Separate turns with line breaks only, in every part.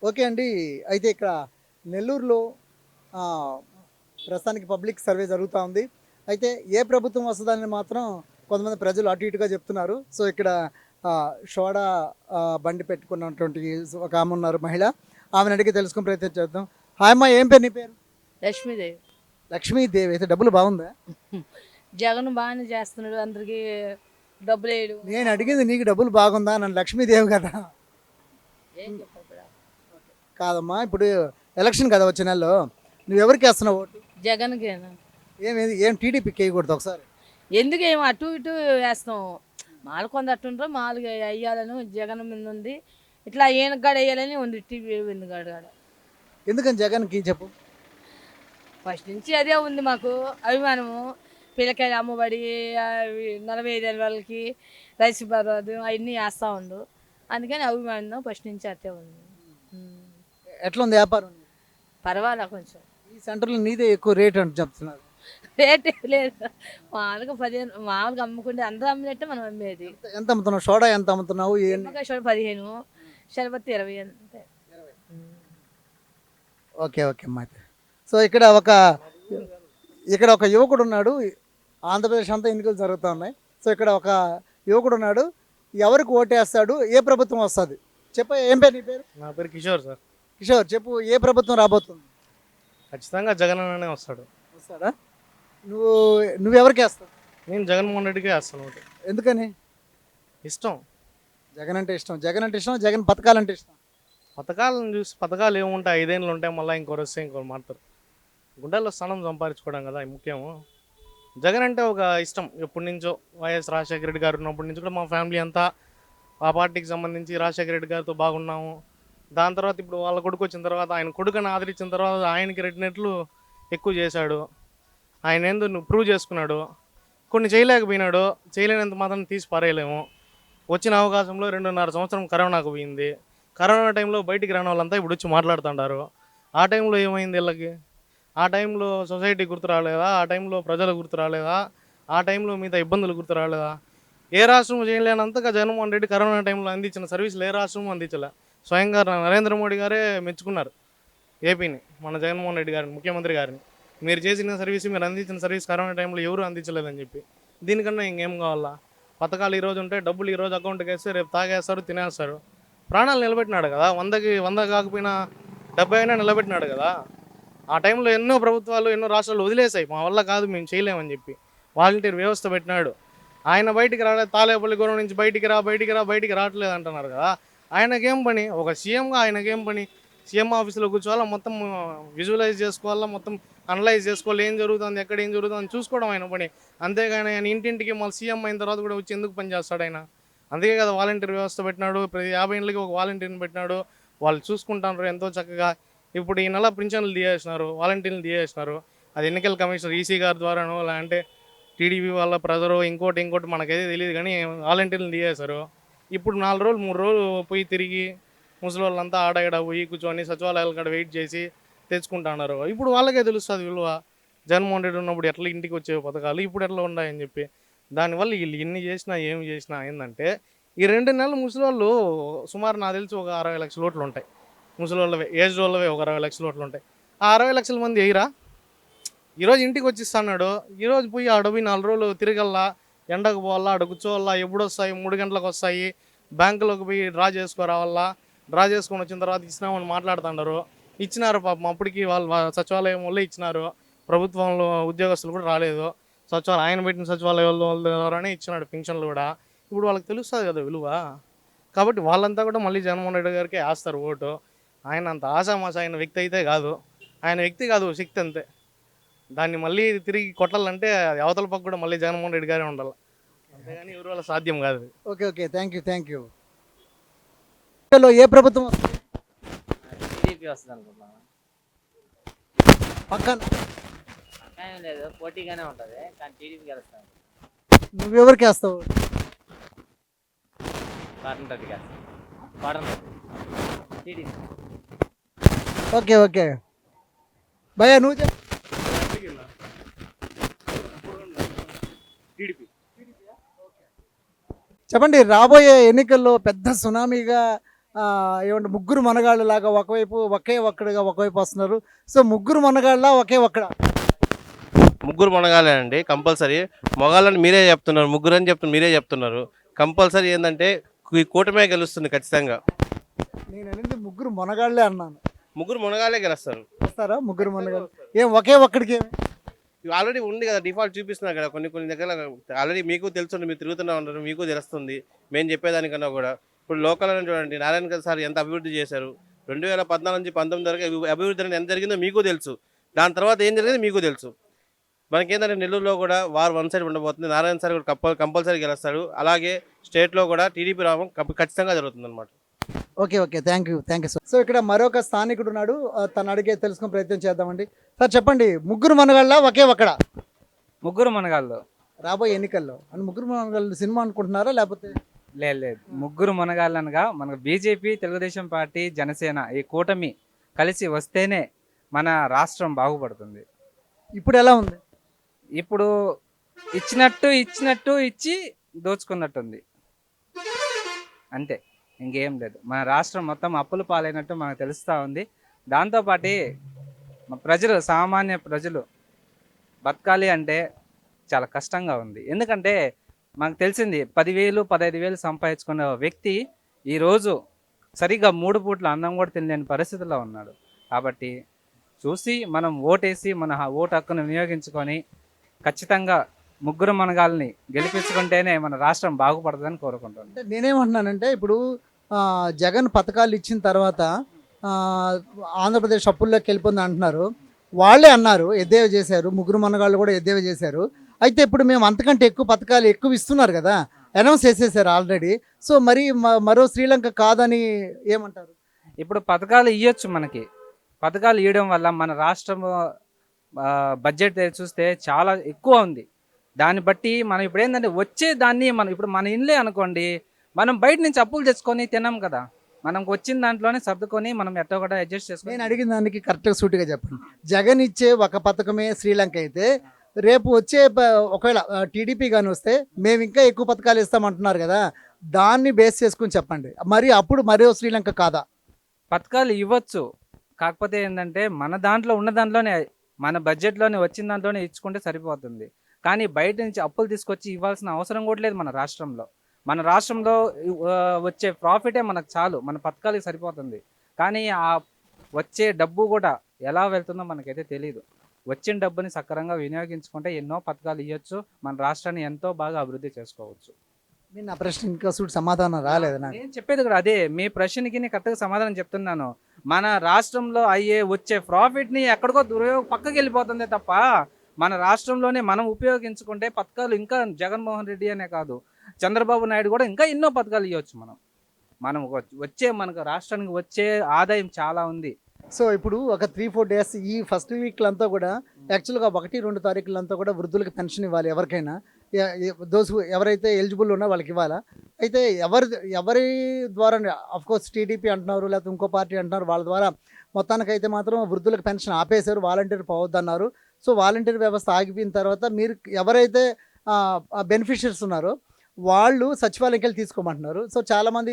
Okay అండి. అయితే ఇక్కడ నెల్లూరులో ఆహ్, ప్రస్తుతానికి పబ్లిక్ సర్వే జరుగుతా ఉంది. అయితే ఏ ప్రభుత్వం వస్తదని మాత్రం కొంతమంది ప్రజలు అటు ఇటుగా చెప్తున్నారు. సో, ఇక్కడ సోడా బండి పెట్టుకున్నటువంటి ఒక ఆమె ఉన్నారు మహిళ. ఆమెను అడిగి తెలుసుకునే ప్రయత్నం చేద్దాం. హాయ్ అమ్మా! ఏం పేరు నీ పేరు?
లక్ష్మీదేవి.
లక్ష్మీదేవి. అయితే డబ్బులు బాగుందా?
జగన్ బాగానే చేస్తున్నాడు, అందరికి డబ్బులేయడు.
నేను అడిగింది నీకు డబ్బులు బాగుందా? నన్ను లక్ష్మీదేవి కదా!
ఏం చెప్పాలి ఇప్పుడు?
కాదమ్మా. ఇప్పుడు ఎలక్షన్ కదా వచ్చే నెలలో. నువ్వెవరికేస్తున్నావు ఓటు?
జగన్కేనా?
ఏం టీడీపీకి వేయకూడదా ఒకసారి?
ఎందుకు ఏమో అటు ఇటు వేస్తాం. మాలు కొంత అట్టుంటారు, మాలుగా వేయాలని జగన్ మీద ఉంది. ఇట్లా ఈయనకు కాడ వేయాలని ఉంది, టీవీ కాడ కాడ.
ఎందుకని జగన్కి చెప్పు?
ఫస్ట్ నుంచి అదే ఉంది మాకు అభిమానము. పిల్లకాయలు అమ్మబడి, అవి 45 వాళ్ళకి రైస్ బరాదు అవన్నీ వేస్తూ ఉండు. అందుకని అభిమానం ఫస్ట్ నుంచి అట్టే ఉంది.
ఎట్లా ఉంది వ్యాపారం?
పర్వాలే కొంచెం.
ఈ సెంటర్లో నీదే ఎక్కువ రేట్ అని చెప్తున్నారు.
రేట్ ఏం లేదు, మామూలుగా 15 మామూలుగా అమ్ముకుంటే అందరూ అమ్మినట్టే మనం అమ్మేది.
ఎంత అమ్ముతున్నావు? సోడా ఎంత అమ్ముతున్నావు?
నిమ్మకాయ చూడ 15, షర్బత్ 20 అంతే.
ఓకే ఓకే అమ్మా. అయితే సో ఇక్కడ ఒక యువకుడు ఉన్నాడు. ఆంధ్రప్రదేశ్ అంతా ఎన్నికలు జరుగుతూ ఉన్నాయి. సో ఇక్కడ ఒక యువకుడు ఉన్నాడు. ఎవరికి ఓటేస్తాడు? ఏ ప్రభుత్వం వస్తుంది? చెప్ప. ఏం పేరు నీ పేరు?
నా పేరు కిషోర్ సార్.
కిషోర్, చెప్పు. ఏ ప్రభుత్వం రాబోతుంది?
ఖచ్చితంగా జగన్ అన్ననే వస్తాడు.
వస్తాడా? నువ్వెవరికి వేస్తావు?
నేను జగన్మోహన్ రెడ్డికే వేస్తాను ఒకటి.
ఎందుకని?
ఇష్టం.
జగన్ అంటే ఇష్టం. జగన్ పథకాలంటే ఇష్టం.
పథకాలను చూసి పథకాలు ఏముంటాయి, 5 ఏళ్ళు ఉంటాయి, మళ్ళీ ఇంకోరు వస్తే ఇంకోరు మారుతారు. గుండెల్లో స్థానం సంపాదించుకోవడం కదా ముఖ్యము. జగన్ అంటే ఒక ఇష్టం ఎప్పటి నుంచో. వైఎస్ రాజశేఖర రెడ్డి గారు ఉన్నప్పటి నుంచి కూడా మా ఫ్యామిలీ అంతా ఆ పార్టీకి సంబంధించి రాజశేఖర రెడ్డి గారితో బాగున్నాము. దాని తర్వాత ఇప్పుడు వాళ్ళ కొడుకు వచ్చిన తర్వాత, ఆయన కొడుకుని ఆదరించిన తర్వాత ఆయనకి రెట్టినట్లు ఎక్కువ చేశాడు. ఆయన ఏందో ప్రూవ్ చేసుకున్నాడు. కొన్ని చేయలేకపోయినాడు. చేయలేనంత మాత్రం తీసి పారేయలేము. వచ్చిన అవకాశంలో 2.5 సంవత్సరం కరోనాకు పోయింది. కరోనా టైంలో బయటికి రాని వాళ్ళంతా ఇప్పుడు వచ్చి మాట్లాడుతుంటారు. ఆ టైంలో ఏమైంది వీళ్ళకి? ఆ టైంలో సొసైటీ గుర్తు రాలేదా? ఆ టైంలో ప్రజలు గుర్తు రాలేదా? ఆ టైంలో మిగతా ఇబ్బందులు గుర్తు రాలేదా? ఏ రాష్ట్రం చేయలేనంతగా జగన్మోహన్ రెడ్డి కరోనా టైంలో అందించిన సర్వీసులు ఏ రాష్ట్రం అందించలే. స్వయంగా నరేంద్ర మోడీ గారే మెచ్చుకున్నారు ఏపీని, మన జగన్మోహన్ రెడ్డి గారిని, ముఖ్యమంత్రి గారిని. మీరు చేసిన సర్వీస్, మీరు అందించిన సర్వీస్ కరోనా టైంలో ఎవరు అందించలేదని చెప్పి. దీనికన్నా ఇంకేం కావాలా? పథకాలు ఈరోజు ఉంటే డబ్బులు ఈరోజు అకౌంట్కి వేస్తే రేపు తాగేస్తారు, తినేస్తారు. ప్రాణాలు నిలబెట్టినాడు కదా. 100 కాకపోయినా 70 అయినా నిలబెట్టినాడు కదా. ఆ టైంలో ఎన్నో ప్రభుత్వాలు, ఎన్నో రాష్ట్రాలు వదిలేసాయి, మా వల్ల కాదు, మేము చేయలేమని చెప్పి. వాలంటీర్ వ్యవస్థ పెట్టినాడు. ఆయన బయటికి రాలేదు. తాలేపల్లి గౌరవం నుంచి బయటికి రావట్లేదు అంటున్నారు కదా. ఆయనకేం పని? ఒక సీఎంగా ఆయనకేం పని? సీఎం ఆఫీస్లో కూర్చోవాలా, మొత్తం విజువలైజ్ చేసుకోవాలా, మొత్తం అనలైజ్ చేసుకోవాలి, ఏం జరుగుతుంది, ఎక్కడ ఏం జరుగుతుంది చూసుకోవడం ఆయన పని. అంతేగాని ఆయన ఇంటింటికి మళ్ళీ సీఎం అయిన తర్వాత కూడా వచ్చి ఎందుకు పని చేస్తాడు ఆయన? అందుకే కదా వాలంటీర్ వ్యవస్థ పెట్టినాడు. ప్రతి 50 ఏళ్ళకి ఒక వాలంటీర్ని పెట్టినాడు. వాళ్ళు చూసుకుంటారు ఎంతో చక్కగా. ఇప్పుడు ఈ నెల పింఛన్లు తీయేసినారు, వాలంటీర్లు తీయేసినారు. అది ఎన్నికల కమిషనర్ ఈసీ గారి ద్వారానో, లేదంటే టీడీపీ వాళ్ళ ప్రెజరో, ఇంకోటి మనకైతే తెలియదు, కానీ వాలంటీర్లు తీయేశారు. ఇప్పుడు 4 రోజులు 3 రోజులు పోయి తిరిగి ముసలి వాళ్ళంతా ఆడ పోయి కూర్చొని సచివాలయాల కాడ వెయిట్ చేసి తెచ్చుకుంటున్నారు. ఇప్పుడు వాళ్ళకే తెలుస్తుంది విలువ. జగన్మోహన్ రెడ్డి ఉన్నప్పుడు ఎట్లా ఇంటికి వచ్చే పథకాలు ఇప్పుడు ఎట్లా ఉన్నాయని చెప్పి. దానివల్ల వీళ్ళు ఎన్ని చేసినా ఏమి చేసినా ఏంటంటే, ఈ 2 నెలలు ముసలి వాళ్ళు సుమారు నాకు తెలిసి ఒక 60 లక్షల ఓట్లు ఉంటాయి. ముసలి వాళ్ళవే, ఏజ్ వాళ్ళవే ఒక 60 లక్షల ఓట్లు ఉంటాయి. ఆ 60 లక్షల మంది ఎయిరా? ఈరోజు ఇంటికి వచ్చిస్తున్నాడు. ఈరోజు పోయి ఆడపోయి 4 రోజులు తిరగల్లా, ఎండకు పోవాలా, ఆడ కూర్చోవాలా, ఎప్పుడు వస్తాయి, 3 గంటలకు వస్తాయి, బ్యాంకులోకి పోయి డ్రా చేసుకోరావాలా. డ్రా చేసుకొని వచ్చిన తర్వాత ఇచ్చినామని మాట్లాడుతున్నారు. ఇచ్చినారు పాపం, అప్పటికి వాళ్ళు సచివాలయం వల్లే ఇచ్చినారు. ప్రభుత్వంలో ఉద్యోగస్తులు కూడా రాలేదు. ఆయన పెట్టిన సచివాలయం వాళ్ళ ద్వారానే ఇచ్చినాడు పింఛన్లు కూడా. ఇప్పుడు వాళ్ళకి తెలుస్తుంది కదా విలువ. కాబట్టి వాళ్ళంతా కూడా మళ్ళీ జగన్మోహన్ రెడ్డి గారికి వేస్తారు ఓటు. ఆయన అంత ఆశామాష అయిన వ్యక్తి అయితే కాదు. ఆయన వ్యక్తి కాదు, శక్తి అంతే. దాన్ని మళ్ళీ తిరిగి కొట్టాలంటే అది అవతల పక్క కూడా మళ్ళీ జగన్మోహన్ రెడ్డి గారే ఉండాలి. అంతేగాని ఎవరి వల్ల సాధ్యం కాదు.
Okay okay, thank you. ఏ ప్రభుత్వం వస్తుంది?
టీడీపీ వస్తుంది అనుకుంటున్నాను.
పక్కన
ఏం లేదు, పోటీగానే ఉంటుంది, కానీ టీడీపీ గెలుస్తాను.
నువ్వెవరికి వేస్తావు?
కాటన్ రెడ్డి గెలుస్తాను. Cotton Reddy TDP.
ఓకే భయ్యా నువ్వు చెప్పండి. రాబోయే ఎన్నికల్లో పెద్ద సునామీగా ఏమంటే ముగ్గురు మనగాళ్ళు లాగా ఒకవైపు ఒకే ఒక్కడిగా ఒకవైపు వస్తున్నారు. సో ముగ్గురు మనగాళ్ళ ఒకే ఒక్కడ.
ముగ్గురు మొనగాలే అండి కంపల్సరీ. మొగాళ్ళని మీరే చెప్తున్నారు, ముగ్గురు అని మీరే చెప్తున్నారు. కంపల్సరీ ఏంటంటే ఈ కూటమే గెలుస్తుంది ఖచ్చితంగా.
నేను అనేది ముగ్గురు మనగాళ్ళే అన్నాను.
ముగ్గురు మొనగాలే గెలుస్తారు.
వస్తారా ముగ్గురు మనగాళ్ళు? ఏం ఒకే ఒక్కడికి ఏమి?
ఆల్రెడీ ఉంది కదా, డిఫాల్ట్ చూపిస్తున్నారు కదా కొన్ని దగ్గర. ఆల్రెడీ మీకు తెలుసు, మీరు తిరుగుతూనే ఉంటారు, మీకు తెలుస్తుంది మేము చెప్పేదానికన్నా కూడా. ఇప్పుడు లోకల్ అని చూడండి, నారాయణ సార్ ఎంత అభివృద్ధి చేశారు. 2014 నుంచి 19 వరకు అభివృద్ధి అనేది ఎంత జరిగిందో మీకు తెలుసు. దాని తర్వాత ఏం జరిగిందో మీకు తెలుసు. మనకేంటంటే నెల్లూరులో కూడా వార్ వన్ సైడ్ ఉండబోతుంది. నారాయణ సార్ కూడా కంపల్సరీ గెలుస్తాడు. అలాగే స్టేట్లో కూడా టీడీపీ రావడం ఖచ్చితంగా జరుగుతుంది అనమాట.
Okay thank you sir. So ఇక్కడ మరొక స్థానికుడు ఉన్నాడు, తను అడిగే తెలుసుకునే ప్రయత్నం చేద్దామండి. సార్ చెప్పండి, ముగ్గురు మనగాళ్ళ ఒకే ఒక్కడ
ముగ్గురు మనగాళ్ళు.
రాబోయే ఎన్నికల్లో అని ముగ్గురు మనగాళ్ళు సినిమా అనుకుంటున్నారా లేకపోతే?
లేదు, ముగ్గురు మనగాళ్ళనగా మనకు బీజేపీ, తెలుగుదేశం పార్టీ, జనసేన ఈ కూటమి కలిసి వస్తేనే మన రాష్ట్రం బాగుపడుతుంది.
ఇప్పుడు ఎలా ఉంది?
ఇప్పుడు ఇచ్చినట్టు ఇచ్చి దోచుకున్నట్టుంది అంతే, ఇంకేం లేదు. మన రాష్ట్రం మొత్తం అప్పుల పాలైనట్టు మనకు తెలుస్తూ ఉంది. దాంతోపాటు ప్రజలు, సామాన్య ప్రజలు బతకాలి అంటే చాలా కష్టంగా ఉంది. ఎందుకంటే మనకు తెలిసింది 10,000 15,000 సంపాదించుకునే వ్యక్తి ఈరోజు సరిగ్గా 3 పూట్ల అన్నం కూడా తినలేని పరిస్థితిలో ఉన్నాడు. కాబట్టి చూసి మనం ఓటేసి మన ఓటు హక్కును వినియోగించుకొని ఖచ్చితంగా ముగ్గురు మనగాల్ని గెలిపించుకుంటేనే మన రాష్ట్రం బాగుపడుతుందని కోరుకుంటున్నాను.
అంటే నేనేమంటున్నానంటే ఇప్పుడు జగన్ పథకాలు ఇచ్చిన తర్వాత ఆంధ్రప్రదేశ్ అప్పుల్లోకి వెళ్ళిపోయింది అంటున్నారు. వాళ్ళే అన్నారు, ఎద్దేవా చేశారు, ముగ్గురు మనగాళ్ళు కూడా ఎద్దేవా చేశారు. అయితే ఇప్పుడు మేము అంతకంటే ఎక్కువ పథకాలు ఎక్కువ ఇస్తున్నారు కదా, అనౌన్స్ చేసేసారు ఆల్రెడీ. సో మరి మరో శ్రీలంక కాదని ఏమంటారు?
ఇప్పుడు పథకాలు ఇవ్వచ్చు, మనకి పథకాలు ఇవ్వడం వల్ల మన రాష్ట్రం బడ్జెట్ చూస్తే చాలా ఎక్కువ ఉంది. దాన్ని బట్టి మనం ఇప్పుడు ఏంటంటే వచ్చే దాన్ని మనం ఇప్పుడు మన ఇల్లే అనుకోండి, మనం బయట నుంచి అప్పులు తెచ్చుకొని తినాం కదా, మనం వచ్చిన దాంట్లోనే సర్దుకొని మనం ఎట్టో కూడా అడ్జస్ట్ చేసుకొని.
నేను అడిగిన దానికి కరెక్ట్గా సూటిగా చెప్పండి. జగన్ ఇచ్చే ఒక పథకమే శ్రీలంక అయితే, రేపు వచ్చే ఒకవేళ టీడీపీ కానీ వస్తే మేము ఇంకా ఎక్కువ పథకాలు ఇస్తామంటున్నారు కదా, దాన్ని బేస్ చేసుకుని చెప్పండి. మరి అప్పుడు మరో శ్రీలంక కాదా?
పథకాలు ఇవ్వచ్చు, కాకపోతే ఏంటంటే మన దాంట్లో ఉన్న దాంట్లోనే, మన బడ్జెట్లోనే వచ్చిన దాంట్లోనే ఇచ్చుకుంటే సరిపోతుంది. కానీ బయట నుంచి అప్పులు తీసుకొచ్చి ఇవ్వాల్సిన అవసరం కూడా లేదు. మన రాష్ట్రంలో వచ్చే ప్రాఫిటే మనకు చాలు, మన పథకాలకి సరిపోతుంది. కానీ ఆ వచ్చే డబ్బు కూడా ఎలా వెళ్తుందో మనకైతే తెలియదు. వచ్చిన డబ్బుని సక్రమంగా వినియోగించుకుంటే ఎన్నో పథకాలు ఇవ్వచ్చు, మన రాష్ట్రాన్ని ఎంతో బాగా అభివృద్ధి చేసుకోవచ్చు.
నేను నా ప్రశ్న ఇంకా సమాధానం రాలేదు నాకు.
నేను చెప్పేది కూడా అదే, మీ ప్రశ్నకి నేను కరెక్ట్గా సమాధానం చెప్తున్నాను. మన రాష్ట్రంలో వచ్చే ప్రాఫిట్ని ఎక్కడికో పక్కకి వెళ్ళిపోతుందే తప్ప మన రాష్ట్రంలోనే మనం ఉపయోగించుకుంటే పథకాలు ఇంకా జగన్మోహన్ రెడ్డి అనే కాదు, చంద్రబాబు నాయుడు కూడా ఇంకా ఎన్నో పథకాలు ఇవ్వచ్చు. మనం మనకు రాష్ట్రానికి వచ్చే ఆదాయం చాలా ఉంది.
సో ఇప్పుడు ఒక 3-4 డేస్ ఈ ఫస్ట్ వీక్లంతా కూడా యాక్చువల్గా 1-2 తారీఖులంతా కూడా వృద్ధులకు పెన్షన్ ఇవ్వాలి ఎవరికైనా. ఎవరైతే ఎలిజిబుల్ ఉన్నా వాళ్ళకి ఇవ్వాలా. అయితే ఎవరి ద్వారా, అఫ్కోర్స్ టీడీపీ అంటున్నారు, లేకపోతే ఇంకో పార్టీ అంటున్నారు, వాళ్ళ ద్వారా మొత్తానికైతే మాత్రం వృద్ధులకు పెన్షన్ ఆపేశారు, వాలంటీర్ పోవద్దన్నారు. సో వాలంటీర్ వ్యవస్థ ఆగిపోయిన తర్వాత మీరు ఎవరైతే బెనిఫిషియర్స్ ఉన్నారో వాళ్ళు సచివాలయంకి వెళ్ళి తీసుకోమంటున్నారు. సో చాలామంది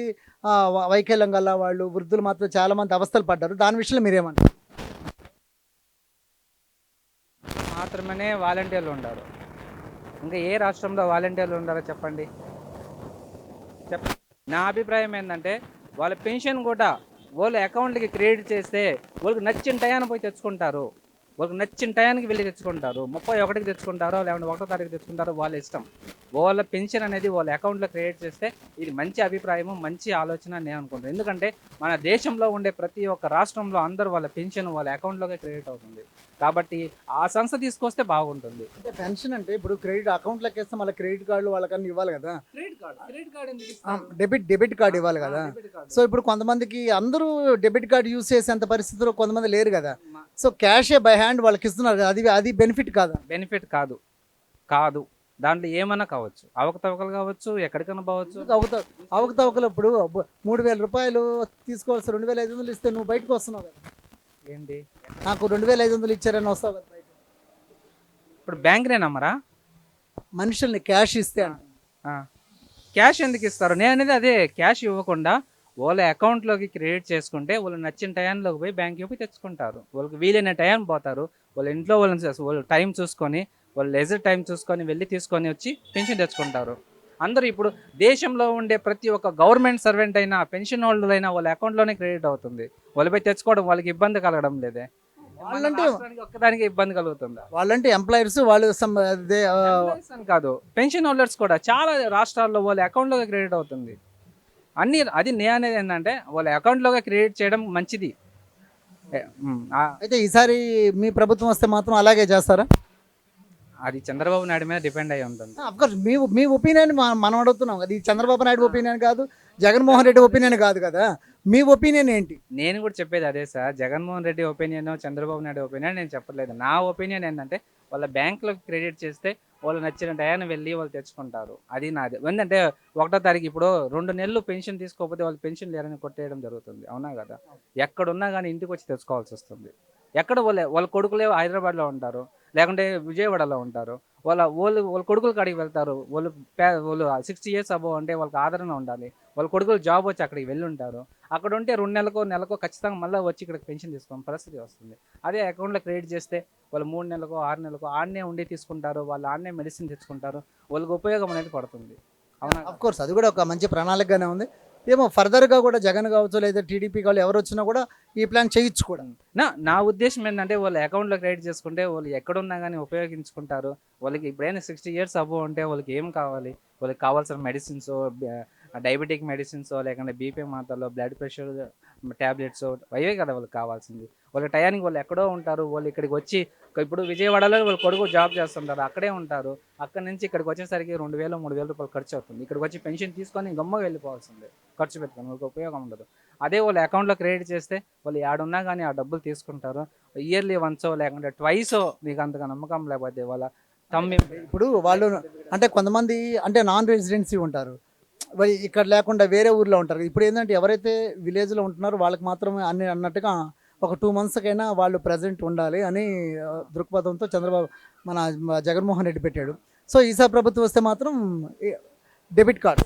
వైకల్యం గల వాళ్ళు, వృద్ధులు మాత్రం చాలామంది అవస్థలు పడ్డారు. దాని విషయంలో మీరేమంటారు?
మాత్రమే వాలంటీర్లు ఉండారు, ఇంకా ఏ రాష్ట్రంలో వాలంటీర్లు ఉండారో చెప్పండి. నా అభిప్రాయం ఏంటంటే వాళ్ళ పెన్షన్ కూడా వాళ్ళ అకౌంట్కి క్రెడిట్ చేస్తే వాళ్ళకి నచ్చిన టయాన్ని పోయి తెచ్చుకుంటారు, వాళ్ళకి నచ్చిన టయానికి వెళ్ళి తెచ్చుకుంటారు. 31కి తెచ్చుకుంటారో లేకుంటే 1వ తారీఖు తెచ్చుకుంటారో వాళ్ళ ఇష్టం. వాళ్ళ పెన్షన్ అనేది వాళ్ళ అకౌంట్లో క్రియేట్ చేస్తే ఇది మంచి అభిప్రాయము, మంచి ఆలోచన నేను అనుకుంటాను. ఎందుకంటే మన దేశంలో ఉండే ప్రతి ఒక్క రాష్ట్రంలో అందరూ వాళ్ళ పెన్షన్ వాళ్ళ అకౌంట్లోకే క్రియేట్ అవుతుంది. కాబట్టి ఆ సంస్థ తీసుకొస్తే బాగుంటుంది.
అంటే పెన్షన్ అంటే ఇప్పుడు క్రెడిట్ అకౌంట్లోకి వేస్తే మళ్ళీ క్రెడిట్ కార్డు వాళ్ళకన్నా ఇవ్వాలి కదా,
క్రెడిట్ కార్డు ఎందుకు
డెబిట్ కార్డు ఇవ్వాలి కదా. సో ఇప్పుడు కొంతమందికి అందరూ డెబిట్ కార్డు యూజ్ చేసేంత పరిస్థితిలో కొంతమంది లేరు కదా. సో క్యాషే బై హ్యాండ్ వాళ్ళకి ఇస్తున్నారు కదా, అది బెనిఫిట్ కాదా?
బెనిఫిట్ కాదు దాంట్లో ఏమన్నా కావచ్చు, అవకతవకలు కావచ్చు, ఎక్కడికైనా పోవచ్చు.
అవకతవకలు ఇప్పుడు 3,000 రూపాయలు తీసుకోవాల్సి 2,500 ఇస్తే నువ్వు బయటకు వస్తున్నావు కదా.
ఏంటి
నాకు 2,500 ఇచ్చారని వస్తావు కదా బయట.
ఇప్పుడు బ్యాంక్నే నమ్మరా?
మనుషుల్ని క్యాష్ ఇస్తే
క్యాష్ ఎందుకు ఇస్తారు? నేను అనేది అదే, క్యాష్ ఇవ్వకుండా వాళ్ళ అకౌంట్లోకి క్రెడిట్ చేసుకుంటే వాళ్ళు నచ్చిన టైంలోకి పోయి బ్యాంక్కి పోయి తెచ్చుకుంటారు. వాళ్ళకి వీలైన టైం పోతారు. వాళ్ళ ఇంట్లో వాళ్ళు టైం చూసుకొని, వాళ్ళు లెజర్ టైం చూసుకొని వెళ్ళి తీసుకొని వచ్చి పెన్షన్ తెచ్చుకుంటారు. అందరూ ఇప్పుడు దేశంలో ఉండే ప్రతి ఒక్క గవర్నమెంట్ సర్వెంట్ అయినా, పెన్షన్ హోల్డర్ అయినా వాళ్ళ అకౌంట్లోనే క్రెడిట్ అవుతుంది. వాళ్ళు పోయి తెచ్చుకోవడం వాళ్ళకి ఇబ్బంది కలగడం లేదే.
వాళ్ళంటే
ఒక్కదానికి ఇబ్బంది కలుగుతుందా?
వాళ్ళంటే ఎంప్లాయర్స్ వాళ్ళు
ఎంప్లాయీస్ అని కాదు, పెన్షన్ హోల్డర్స్ కూడా చాలా రాష్ట్రాల్లో వాళ్ళ అకౌంట్లోకి క్రెడిట్ అవుతుంది. అది నేను అనేది ఏంటంటే వాళ్ళ అకౌంట్లోకి క్రెడిట్ చేయడం మంచిది.
అయితే ఈసారి మీ ప్రభుత్వం వస్తే మాత్రం అలాగే చేస్తారా?
అది చంద్రబాబు నాయుడు మీద డిపెండ్ అయి ఉంటుంది.
అఫ్కోర్స్ మీ ఒపీనియన్ మనం అడుగుతున్నాం కదా, ఇది చంద్రబాబు నాయుడు ఒపీనియన్ కాదు, జగన్మోహన్ రెడ్డి ఒపీనియన్ కాదు కదా, మీ ఒపీనియన్ ఏంటి?
నేను కూడా చెప్పేది అదే sir. Jaganmohan Reddy opinion, Chandrababu Naidu opinion నేను చెప్పట్లేదు. నా ఒపీనియన్ ఏంటంటే వాళ్ళ బ్యాంకులోకి క్రెడిట్ చేస్తే వాళ్ళు నచ్చిన టయాన్ని వెళ్ళి వాళ్ళు తెచ్చుకుంటారు. అది నాది. ఎందుకంటే 1వ తారీఖు ఇప్పుడు 2 నెలలు పెన్షన్ తీసుకోకపోతే వాళ్ళు పెన్షన్ లేరని కొట్టేయడం జరుగుతుంది. అవునా కదా? ఎక్కడున్నా కానీ ఇంటికి వచ్చి తెచ్చుకోవాల్సి వస్తుంది. ఎక్కడ వాళ్ళ కొడుకులే హైదరాబాద్లో ఉంటారు, లేకుంటే విజయవాడలో ఉంటారు. వాళ్ళ కొడుకుల కాడికి వెళ్తారు. వాళ్ళు 60 years అబోవ్ అంటే వాళ్ళకి ఆదరణ ఉండాలి. వాళ్ళ కొడుకులు జాబ్ వచ్చి అక్కడికి వెళ్ళి ఉంటారు. అక్కడ ఉంటే 2 నెలలకో ఖచ్చితంగా మళ్ళీ వచ్చి ఇక్కడ పెన్షన్ తీసుకోని పరిస్థితి వస్తుంది. అదే అకౌంట్లో క్రెడిట్ చేస్తే వాళ్ళు 3 నెలలకో 6 నెలలకో ఆడనే ఉండి తీసుకుంటారు. వాళ్ళు ఆడనే మెడిసిన్ తెచ్చుకుంటారు. వాళ్ళకి ఉపయోగం అనేది పడుతుంది. అవునా?
అఫ్కోర్స్ అది కూడా ఒక మంచి ప్రణాళికగానే ఉంది. ఏమో ఫర్దర్గా కూడా జగన్ కావచ్చు లేదా టీడీపీ వాళ్ళు ఎవరు వచ్చినా కూడా ఈ ప్లాన్ చేయొచ్చు కూడా.
నా ఉద్దేశం ఏంటంటే వాళ్ళ అకౌంట్లో క్రెడిట్ చేసుకుంటే వాళ్ళు ఎక్కడున్నా కానీ ఉపయోగించుకుంటారు. వాళ్ళకి ఇప్పుడైనా 60 years అబోవ్ ఉంటే వాళ్ళకి ఏం కావాలి? వాళ్ళకి కావాల్సిన మెడిసిన్స్, డయాబెటిక్ మెడిసిన్స్, లేకుంటే బీపీ మాత్రలు, బ్లడ్ ప్రెషర్ ట్యాబ్లెట్స్, అవే కదా వాళ్ళకి కావాల్సింది. వాళ్ళ టయానికి వాళ్ళు ఎక్కడో ఉంటారు. వాళ్ళు ఇక్కడికి వచ్చి ఇప్పుడు విజయవాడలో వాళ్ళ కొడుకు జాబ్ చేస్తుంటారు, అక్కడే ఉంటారు. అక్కడ నుంచి ఇక్కడికి వచ్చేసరికి 2,000, 3,000 రూపాయలు ఖర్చు అవుతుంది. ఇక్కడికి వచ్చి పెన్షన్ తీసుకొని గమ్మగా వెళ్ళిపోవాల్సిందే, ఖర్చు పెట్టుకొని. వాళ్ళకి ఉపయోగం ఉండదు. అదే వాళ్ళు అకౌంట్లో క్రెడిట్ చేస్తే వాళ్ళు ఏడున్నా కానీ ఆ డబ్బులు తీసుకుంటారు. ఇయర్లీ వన్సో లేకుంటే ట్వైసో, మీకు అంతగా నమ్మకం లేకపోతే వాళ్ళ తమ్మి.
ఇప్పుడు వాళ్ళు అంటే కొంతమంది అంటే నాన్ రెసిడెన్సీ ఉంటారు, మరి ఇక్కడ లేకుండా వేరే ఊర్లో ఉంటారు. ఇప్పుడు ఏంటంటే ఎవరైతే విలేజ్లో ఉంటున్నారో వాళ్ళకి మాత్రమే అన్ని అన్నట్టుగా ఒక 2 monthsకైనా వాళ్ళు ప్రజెంట్ ఉండాలి అని దృక్పథంతో మన జగన్మోహన్ రెడ్డి పెట్టాడు. సో ఈసారి ప్రభుత్వం వస్తే మాత్రం డెబిట్ కార్డ్